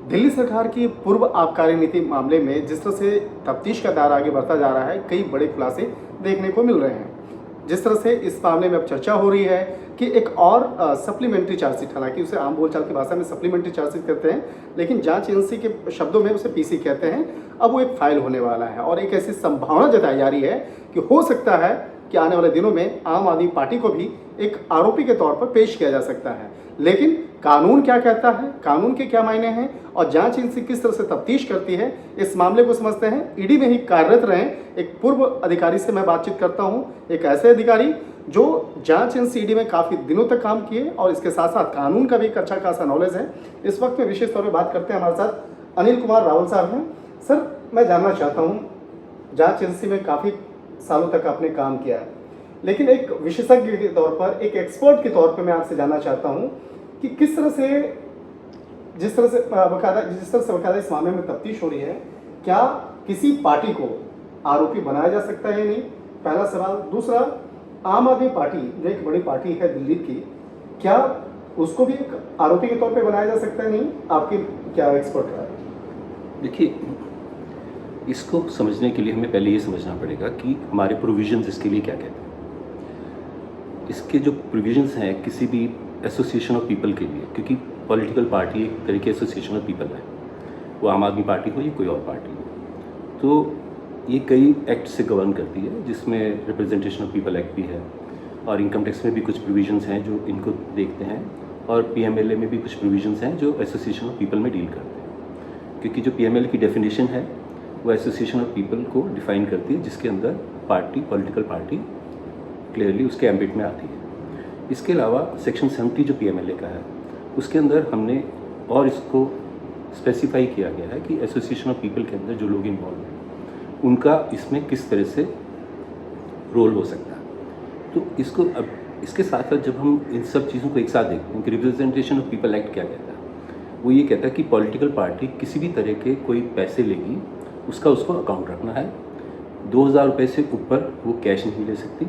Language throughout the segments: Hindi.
दिल्ली सरकार की पूर्व आबकारी नीति मामले में जिस तरह से तफ्तीश का दायरा आगे बढ़ता जा रहा है, कई बड़े खुलासे देखने को मिल रहे हैं। जिस तरह से इस मामले में अब चर्चा हो रही है कि एक और सप्लीमेंट्री चार्जशीट, हालांकि उसे आम बोलचाल की भाषा में सप्लीमेंट्री चार्जशीट कहते हैं, लेकिन जांच एजेंसी के शब्दों में उसे पीसी कहते हैं। अब वो एक फाइल होने वाला है और एक ऐसी संभावना जताई जा रही है कि हो सकता है कि आने वाले दिनों में आम आदमी पार्टी को भी एक आरोपी के तौर पर पेश किया जा सकता है। लेकिन कानून क्या कहता है, कानून के क्या मायने हैं और जांच एजेंसी किस तरह से तफ्तीश करती है, इस मामले को समझते हैं। ईडी में ही कार्यरत रहे एक पूर्व अधिकारी से मैं बातचीत करता हूं, एक ऐसे अधिकारी जो जांच एजेंसी ईडी में काफ़ी दिनों तक काम किए और इसके साथ साथ कानून का भी एक अच्छा खासा नॉलेज है। इस वक्त में विशेष तौर पर बात करते हैं, हमारे साथ अनिल कुमार रावल साहब हैं। सर, मैं जानना चाहता हूँ, जांच एजेंसी में काफ़ी सालों तक आपने काम किया है, लेकिन एक विशेषज्ञ के तौर पर, एक एक्सपर्ट के तौर पर मैं आपसे जानना चाहता हूं कि किस तरह से, जिस तरह से बकायदा इस मामले में तफ्तीश हो रही है, क्या किसी पार्टी को आरोपी बनाया जा सकता है या नहीं, पहला सवाल। दूसरा, आम आदमी पार्टी जो एक बड़ी पार्टी है दिल्ली की, क्या उसको भी एक आरोपी के तौर पे बनाया जा सकता है नहीं, आपकी क्या एक्सपर्ट है? देखिए, इसको समझने के लिए हमें पहले ये समझना पड़ेगा कि हमारे प्रोविजंस इसके लिए क्या कहते हैं। इसके जो प्रोविजंस हैं किसी भी एसोसिएशन ऑफ पीपल के लिए, क्योंकि पॉलिटिकल पार्टी एक तरह की एसोसिएशन ऑफ पीपल है, वो आम आदमी पार्टी हो या कोई और पार्टी हो, तो ये कई एक्ट से गवर्न करती है, जिसमें रिप्रेजेंटेशन ऑफ पीपल एक्ट भी है और इनकम टैक्स में भी कुछ प्रोविजंस हैं जो इनको देखते हैं, और पीएमएलए में भी कुछ प्रोविजंस हैं जो एसोसिएशन ऑफ पीपल में डील करते हैं। क्योंकि जो पीएमएलए की डेफिनेशन है वो एसोसिएशन ऑफ पीपल को डिफाइन करती है, जिसके अंदर पार्टी, पॉलिटिकल पार्टी क्लियरली उसके एम्बिट में आती है। इसके अलावा सेक्शन 70 जो पीएमएलए का है, उसके अंदर हमने और इसको स्पेसिफाई किया गया है कि एसोसिएशन ऑफ पीपल के अंदर जो लोग इन्वॉल्व हैं उनका इसमें किस तरह से रोल हो सकता है। तो इसको अब इसके साथ साथ जब हम इन सब चीज़ों को एक साथ देखते हैं कि रिप्रेजेंटेशन ऑफ पीपल एक्ट क्या कहता है, वो ये कहता है कि पॉलिटिकल पार्टी किसी भी तरह के कोई पैसे लेगी, उसका उसको अकाउंट रखना है। 2000 रुपये से ऊपर वो कैश नहीं ले सकती,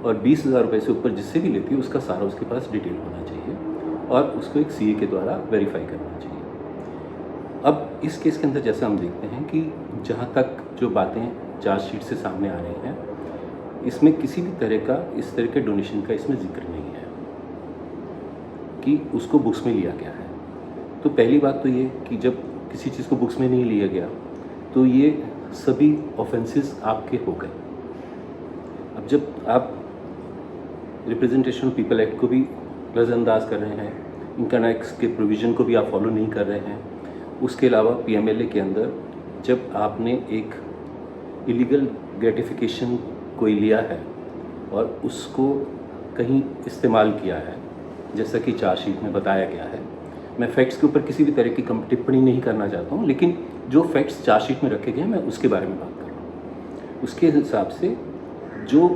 और 20,000 रुपये से ऊपर जिससे भी लेती है उसका सारा उसके पास डिटेल होना चाहिए और उसको एक सीए के द्वारा वेरीफाई करना चाहिए। अब इस केस के अंदर जैसा हम देखते हैं कि जहाँ तक जो बातें चार्जशीट से सामने आ रही हैं, इसमें किसी भी तरह का इस तरह के डोनेशन का इसमें जिक्र नहीं है कि उसको बुक्स में लिया गया है। तो पहली बात तो ये कि जब किसी चीज़ को बुक्स में नहीं लिया गया तो ये सभी ऑफेंसेस आपके हो गए। अब जब आप रिप्रेजेंटेशन ऑफ पीपल एक्ट को भी नज़रअंदाज कर रहे हैं, इनकम टैक्स के प्रोविज़न को भी आप फॉलो नहीं कर रहे हैं, उसके अलावा पीएमएलए के अंदर जब आपने एक इलीगल ग्रेटिफिकेशन कोई लिया है और उसको कहीं इस्तेमाल किया है, जैसा कि चार्जशीट में बताया गया है, मैं फैक्ट्स के ऊपर किसी भी तरह की टिप्पणी नहीं करना चाहता हूँ, लेकिन जो फैक्ट्स चार्जशीट में रखे गए हैं मैं उसके बारे में बात कर रहा हूँ। उसके हिसाब से जो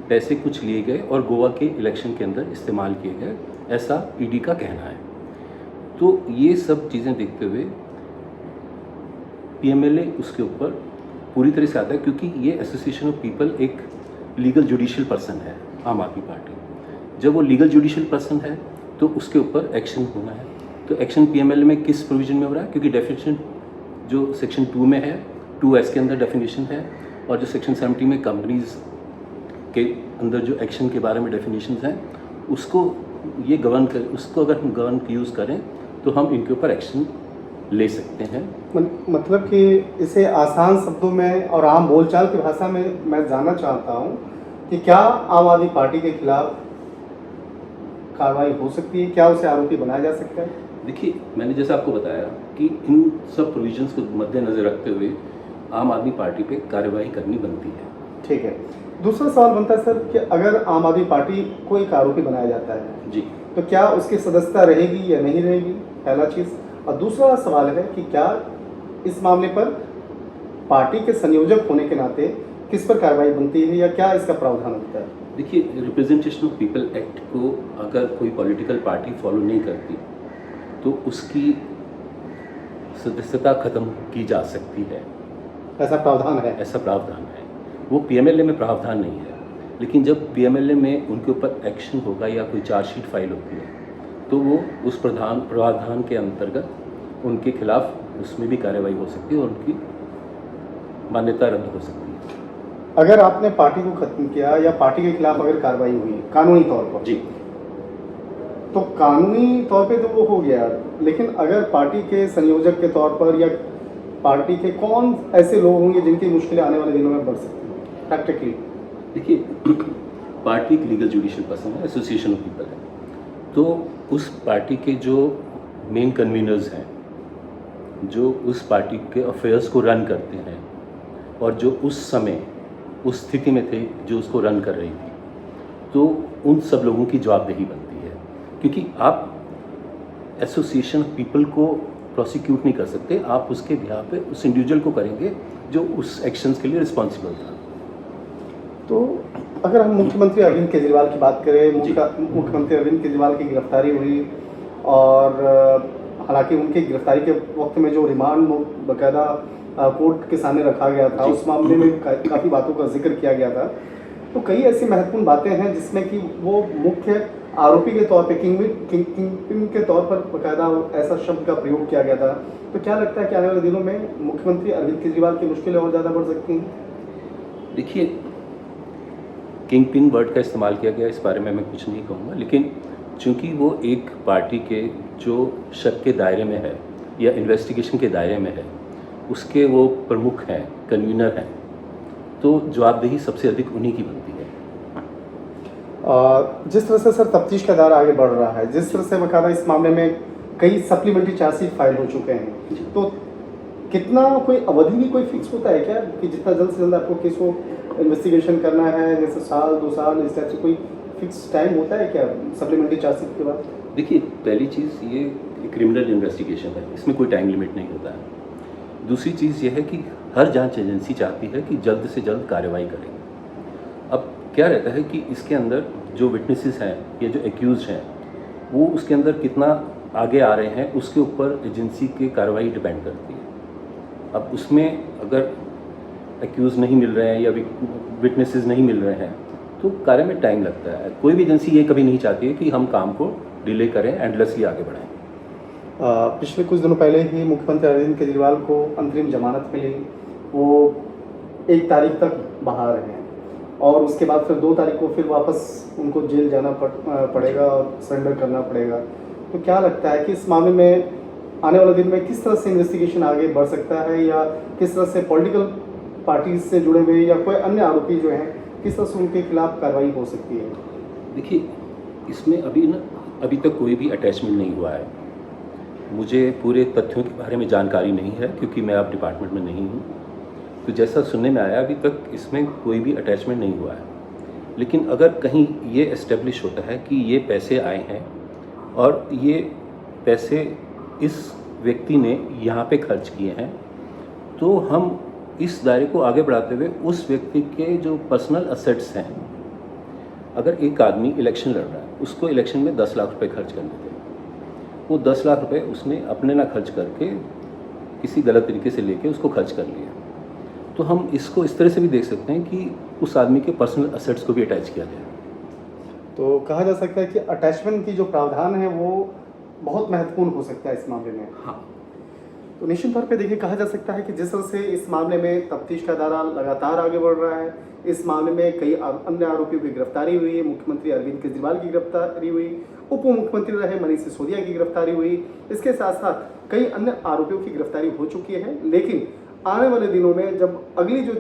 पैसे कुछ लिए गए और गोवा के इलेक्शन के अंदर इस्तेमाल किए गए, ऐसा ईडी का कहना है। तो ये सब चीज़ें देखते हुए पीएमएलए उसके ऊपर पूरी तरह से आता है, क्योंकि ये एसोसिएशन ऑफ पीपल एक लीगल जुडिशियल पर्सन है, आम आदमी पार्टी। जब वो लीगल जुडिशियल पर्सन है तो उसके ऊपर एक्शन होना है। तो एक्शन पीएमएलए में किस प्रोविजन में हो रहा है, क्योंकि डेफिनेशन जो सेक्शन 2 में है, 2S के अंदर डेफिनेशन है, और जो सेक्शन 70 में कंपनीज के अंदर जो एक्शन के बारे में डेफिनेशन हैं, उसको ये गवर्न कर, उसको अगर हम गवर्न यूज़ करें तो हम इनके ऊपर एक्शन ले सकते हैं। मतलब कि इसे आसान शब्दों में और आम बोलचाल की भाषा में मैं जानना चाहता हूँ कि क्या आम आदमी पार्टी के खिलाफ कार्रवाई हो सकती है, क्या उसे आरोपी बनाया जा सकता है? देखिए, मैंने जैसा आपको बताया कि इन सब प्रोविजंस को मद्देनज़र रखते हुए आम आदमी पार्टी पे कार्रवाई करनी बनती है। ठीक है। दूसरा सवाल बनता है सर कि अगर आम आदमी पार्टी को एक आरोपी बनाया जाता है जी, तो क्या उसकी सदस्यता रहेगी या नहीं रहेगी, पहला चीज़। और दूसरा सवाल है कि क्या इस मामले पर पार्टी के संयोजक होने के नाते किस पर कार्रवाई बनती है या क्या इसका प्रावधान होता है? देखिए, रिप्रेजेंटेशन ऑफ पीपल एक्ट को अगर कोई पॉलिटिकल पार्टी फॉलो नहीं करती तो उसकी सदस्यता ख़त्म की जा सकती है। ऐसा प्रावधान है? ऐसा प्रावधान है। वो पीएमएलए में प्रावधान नहीं है, लेकिन जब पीएमएलए में उनके ऊपर एक्शन होगा या कोई चार्जशीट फाइल होती है तो वो उस प्रावधान के अंतर्गत उनके खिलाफ उसमें भी कार्रवाई हो सकती है और उनकी मान्यता रद्द हो सकती है। अगर आपने पार्टी को खत्म किया या पार्टी के खिलाफ अगर कार्रवाई हुई कानूनी तौर पर, जी, तो कानूनी तौर पे तो वो हो गया, लेकिन अगर पार्टी के संयोजक के तौर पर या पार्टी के कौन ऐसे लोग होंगे जिनकी मुश्किलें आने वाले दिनों में बढ़ सकती हैं प्रैक्टिकली? देखिए पार्टी एक लीगल जुडिशियल पर्सन है, एसोसिएशन ऑफ पीपल है, तो उस पार्टी के जो मेन कन्वीनर्स हैं, जो उस पार्टी के अफेयर्स को रन करते हैं और जो उस समय उस स्थिति में थे जो उसको रन कर रही थी, तो उन सब लोगों की जवाबदेही बनती है, क्योंकि आप एसोसिएशन ऑफ पीपल को प्रोसिक्यूट नहीं कर सकते, आप उसके बिहाफ पे उस इंडिविजुअल को करेंगे जो उस एक्शंस के लिए रिस्पॉन्सिबल था। तो अगर हम मुख्यमंत्री अरविंद केजरीवाल की बात करें, मुख्यमंत्री अरविंद केजरीवाल की गिरफ्तारी हुई और हालांकि उनकी गिरफ्तारी के वक्त में जो रिमांड बाकायदा कोर्ट के सामने रखा गया था, उस मामले में काफ़ी बातों का जिक्र किया गया था, तो कई ऐसी महत्वपूर्ण बातें हैं जिसमें कि वो मुख्य आरोपी के तौर पे किंग के तौर पर बाकायदा ऐसा शब्द का प्रयोग किया गया था। तो क्या लगता है कि आने वाले दिनों में मुख्यमंत्री अरविंद केजरीवाल की मुश्किलें और ज़्यादा बढ़ सकती हैं? देखिए किंग पिन वर्ड का इस्तेमाल किया गया, इस बारे में मैं कुछ नहीं कहूँगा, लेकिन चूंकि वो एक पार्टी के जो शक के दायरे में है या इन्वेस्टिगेशन के दायरे में है, उसके वो प्रमुख हैं, कन्वीनर हैं, तो जवाबदेही सबसे अधिक उन्हीं की बनती है। जिस तरह से सर तफ्तीश का दायरा आगे बढ़ रहा है, जिस तरह से बाकायदा इस मामले में कई सप्लीमेंट्री चार्जशीट फाइल हो चुके हैं, तो कितना कोई अवधि भी कोई फिक्स होता है क्या कि जितना जल्द से जल्द आपको केस को इन्वेस्टिगेशन करना है, जैसे साल 2 साल इस टाइप से कोई फिक्स टाइम होता है क्या सप्लीमेंट्री चार्जशीट के बाद? देखिए पहली चीज़ ये क्रिमिनल इन्वेस्टिगेशन है, इसमें कोई टाइम लिमिट नहीं होता है। दूसरी चीज़ ये है कि हर जांच एजेंसी चाहती है कि जल्द से जल्द कार्रवाई करें। अब क्या रहता है कि इसके अंदर जो विटनेसेस हैं या जो एक्यूज हैं, वो उसके अंदर कितना आगे आ रहे हैं उसके ऊपर एजेंसी की कार्रवाई डिपेंड करती है। अब उसमें अगर एक्यूज़ नहीं मिल रहे हैं या विटनेसेस नहीं मिल रहे हैं तो कार्य में टाइम लगता है। कोई भी एजेंसी ये कभी नहीं चाहती है कि हम काम को डिले करें, एंडलेसली आगे बढ़ाएं। पिछले कुछ दिनों पहले ही मुख्यमंत्री अरविंद केजरीवाल को अंतरिम जमानत मिली, वो 1 तारीख तक बाहर हैं और उसके बाद फिर 2 तारीख को फिर वापस उनको जेल जाना पड़ेगा और सरेंडर करना पड़ेगा। तो क्या लगता है कि इस मामले में आने वाले दिन में किस तरह से इन्वेस्टिगेशन आगे बढ़ सकता है, या किस तरह से पॉलिटिकल पार्टीज से जुड़े हुए या कोई अन्य आरोपी जो हैं किस तरह से उनके खिलाफ कार्रवाई हो सकती है? देखिए इसमें अभी तक कोई भी अटैचमेंट नहीं हुआ है। मुझे पूरे तथ्यों के बारे में जानकारी नहीं है क्योंकि मैं अब डिपार्टमेंट में नहीं हूँ, तो जैसा सुनने में आया अभी तक इसमें कोई भी अटैचमेंट नहीं हुआ है। लेकिन अगर कहीं ये एस्टेब्लिश होता है कि ये पैसे आए हैं और ये पैसे इस व्यक्ति ने यहाँ पे खर्च किए हैं, तो हम इस दायरे को आगे बढ़ाते हुए उस व्यक्ति के जो पर्सनल असेट्स हैं, अगर एक आदमी इलेक्शन लड़ रहा है, उसको इलेक्शन में 10 लाख रुपए खर्च करने थे, वो 10 लाख रुपए उसने अपने ना खर्च करके किसी गलत तरीके से लेके उसको खर्च कर लिया, तो हम इसको इस तरह से भी देख सकते हैं कि उस आदमी के पर्सनल असेट्स को भी अटैच किया जाए। तो कहा जा सकता है कि अटैचमेंट की जो प्रावधान है वो बहुत महत्वपूर्ण हो सकता है इस मामले में। हाँ, तो निश्चित तौर पे देखिए कहा जा सकता है कि जिस तरह से इस मामले में तफ्तीश का दायरा लगातार आगे बढ़ रहा है, इस मामले में कई अन्य आरोपियों की गिरफ्तारी हुई है, मुख्यमंत्री अरविंद केजरीवाल की गिरफ्तारी हुई, उप मुख्यमंत्री रहे मनीष सिसोदिया की गिरफ्तारी हुई, इसके साथ साथ कई अन्य आरोपियों की गिरफ्तारी हो चुकी है। लेकिन आने वाले दिनों में जब अगली जो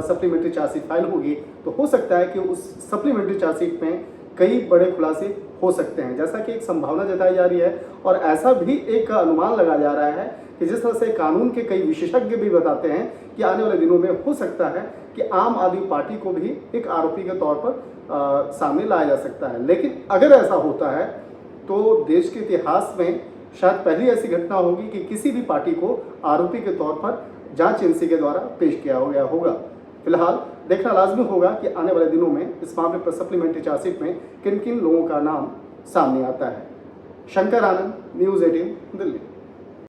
सप्लीमेंट्री चार्जशीट फाइल होगी तो हो सकता है कि उस सप्लीमेंट्री चार्जशीट में कई बड़े खुलासे हो सकते हैं, जैसा कि एक संभावना जताई जा रही है। और ऐसा भी एक अनुमान लगाया जा रहा है कि जिस तरह से कानून के कई विशेषज्ञ भी बताते हैं कि आने वाले दिनों में हो सकता है कि आम आदमी पार्टी को भी एक आरोपी के तौर पर सामने लाया जा सकता है। लेकिन अगर ऐसा होता है तो देश के इतिहास में शायद पहली ऐसी घटना होगी कि किसी भी पार्टी को आरोपी के तौर पर जांच एजेंसी के द्वारा पेश किया गया होगा। फिलहाल देखना लाजमी होगा कि आने वाले दिनों में इस मामले पर सप्लीमेंट्री चार्जशीट में किन किन लोगों का नाम सामने आता है। शंकर आनंद, न्यूज़ 18, दिल्ली।